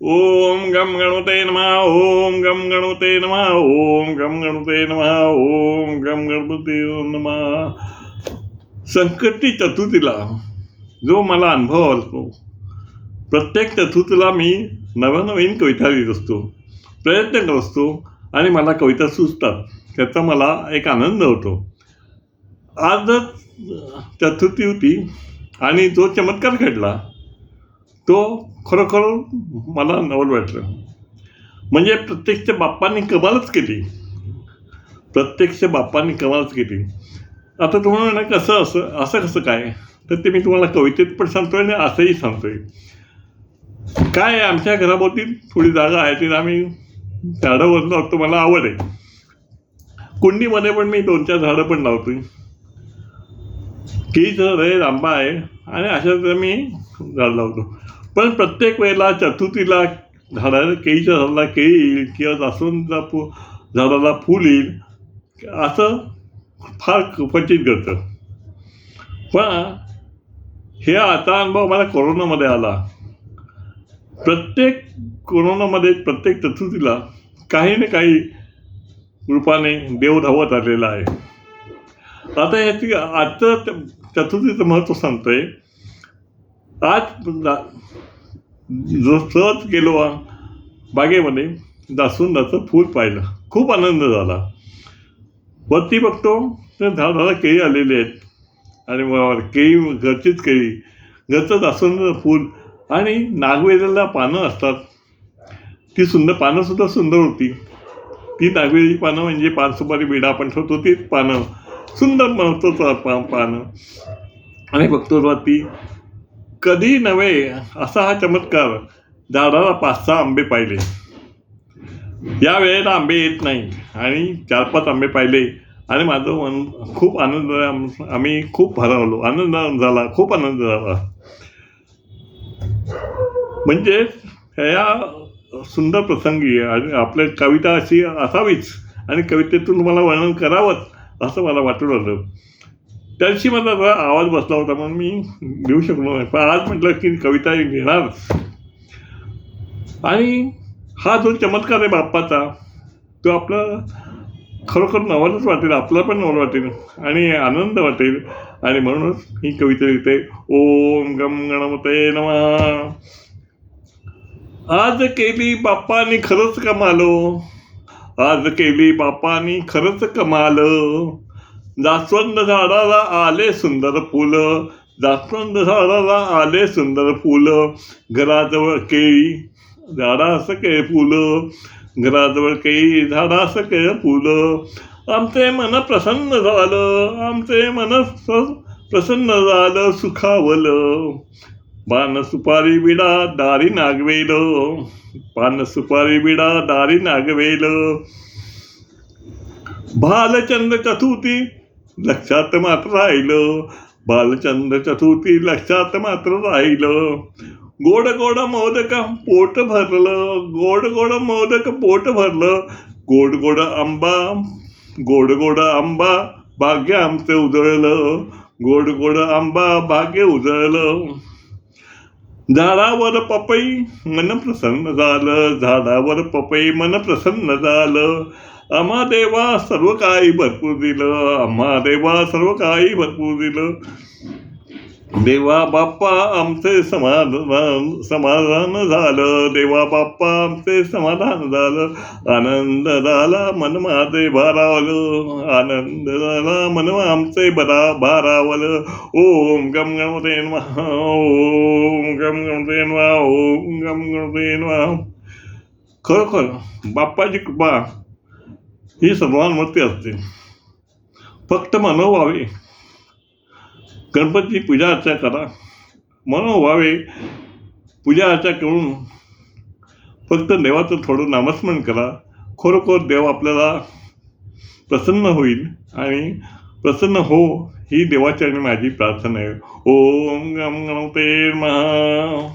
ओम गम गणपते नमः. ओम गम गणपते नमः. ओम गम गणपते नमः. ओम गम गणपते नमः. संकटी चतुर्थीला जो मला अनुभव आलो, प्रत्येक चतुर्थीला मी नवनवीन कविता लिहित असतो, प्रयत्न करत असतो आणि मला कविता सुचतात. त्याचा मला एक आनंद होतो. आजच चतुर्थी होती आणि जो चमत्कार घडला तो खरोखर मला नवल वाटलं. म्हणजे प्रत्यक्ष बाप्पांनी कमालच केली. प्रत्यक्ष बाप्पांनी कमालच केली. आता तुम्हाला ना कसं असं कसं काय, तर ते मी तुम्हाला कवितेत पण सांगतोय आणि असंही सांगतोय. काय आमच्या घराभोवती थोडी जागा आहे, तिथे आम्ही झाडं लावतो. मला आवड आहे. कुंडीमध्ये पण मी 2-4 झाडं पण लावतोय. केळीचं झाड आहे, आंबा आहे आणि अशा मी झाड लावतो. पण प्रत्येक वेळेला चतुर्थीला केळीच्या झाडाला केळी येईल किंवा जास्वंदीच्या झाडाला फूल येईल असं फार क्वचित घडतं. पण हे आता अनुभव मला कोरोनामध्ये आला. प्रत्येक चतुर्थीला काही ना काही रूपाने देव धावत आलेला आहे. आता ह्याची आजचं चतुर्थीचं महत्त्व सांगतोय. आज जो सहज गेलो बागेमध्ये जास्वंदाचं फूल पाहिलं, खूप आनंद झाला. वरती बघतो तर झाडाला केळी आलेली आहेत आणि केळी घरचीच केळी, घरचं जास्वंदाचं फूल आणि नागवेलीला पानं असतात. ती पानंसुद्धा सुंदर होती. ती नागवेलीची पानं म्हणजे पानसुपारी विडा आपण ठेवतो ती पानं, सुंदर महत्त्वाचं पानं. आणि बघतो वरती कधी नव्हे असा हा चमत्कार. झाडाला 5-6 आंबे पाहिले. या वेळेला आंबे येत नाही आणि 4-5 आंबे पाहिले आणि माझं मन खूप आनंद, आम्ही खूप भारावलो. खूप आनंद झाला. म्हणजे ह्या सुंदर प्रसंगी आणि आपल्या कविता अशी असावीच आणि कवितेतून तुम्हाला वर्णन करावंच असं मला वाटून आलं. त्या दिवशी माझा जरा आवाज बसला होता म्हणून मी लिहू शकलो नाही. पण आज म्हटलं की कविता घेणार. आणि हा जो चमत्कार आहे बाप्पाचा, तो आपला खरोखर नवलच वाटेल, आपला पण नवल वाटेल आणि आनंद वाटेल. आणि म्हणूनच ही कविता लिहिते. ओम गम गणपते नमः. आज केली बाप्पानी खरंच कमाल. आज केली बाप्पानी खरंच कमाल. जास्वंद झाडाला आले सुंदर फुलं. जास्वंद झाडाला आले सुंदर फुलं. घराजवळ केळी झाडास केळ फुलं. घराजवळ केळी झाडास केळ फुलं. आमचे मन प्रसन्न झालं. आमचे मन प्रसन्न झालं सुखावलं. पान सुपारी विडा दारी नागवेल. पान सुपारी विडा दारी नागवेल. बालचंद्र चतुर्थी लक्षात मात्र राहिलं. बालचंद्र चतुर्थी लक्षात मात्र राहिलं. गोड गोड मोदक पोट भरलं. गोड गोड मोदक पोट भरलं. गोड गोड आंबा भाग्य आमचं उजळलं. गोड गोड आंबा भाग्य उजळलं. झाडावर पपई मन प्रसन्न झालं. झाडावर पपई मन प्रसन्न झालं. आम्हा देवा सर्व काही भरपूर दिलं. आम्हा देवा सर्व काही भरपूर दिलं. देवा बाप्पा आमचे समाधान झालं. देवा बाप्पा आमचे समाधान झालं. आनंद झाला मन माझे भारावलं. आनंद झाला मन आमचे भारावलं. ओम गम गणपते नमः. ओम गम गणपते नमः. ओम गम गणपते नमः. खरोखर बाप्पाची कृपा ही सर्वांवरती असते. फक्त मनोभावे गणपतीची पूजा अर्चा करा. मनोभावे पूजा अर्चा करून फक्त देवाचं थोडं नामस्मरण करा. खरोखर देव आपल्याला प्रसन्न होईल आणि प्रसन्न हो ही देवाची आणि माझी प्रार्थना आहे. ओम गम गणपते नमः.